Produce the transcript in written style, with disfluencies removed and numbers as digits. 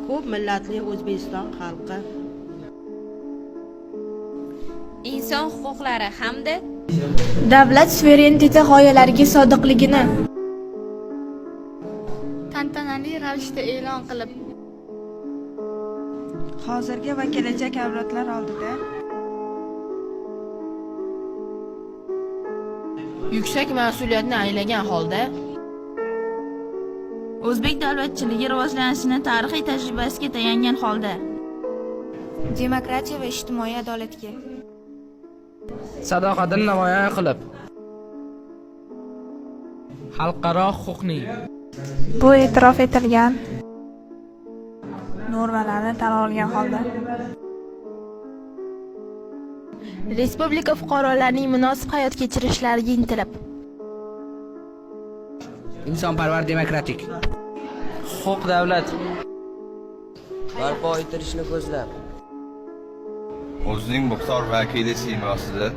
ko'p millatli O'zbekiston xalqi inson huquqlari hamda davlat suvereniteti g'oyalariga sodiqligini tantanali ravishda e'lon qilib, hozirgi va kelajak avlodlar oldida yuksak mas'uliyatni anglagan holda o'zbek davlatchiligi rivojlanishini tarixiy tajribasiga tayangan holda demokratiya va ijtimoiy adolatga sadoqatini namoyon qilib xalqaro huquqning bu e'tirof etilgan normalarni tan olgan holda respublika fuqarolarining munosib hayot kechirishlariga intilib insonparvar demokratik huquq davlat barpo etilishini ko'zlab o'zining muxtor vakili siymosida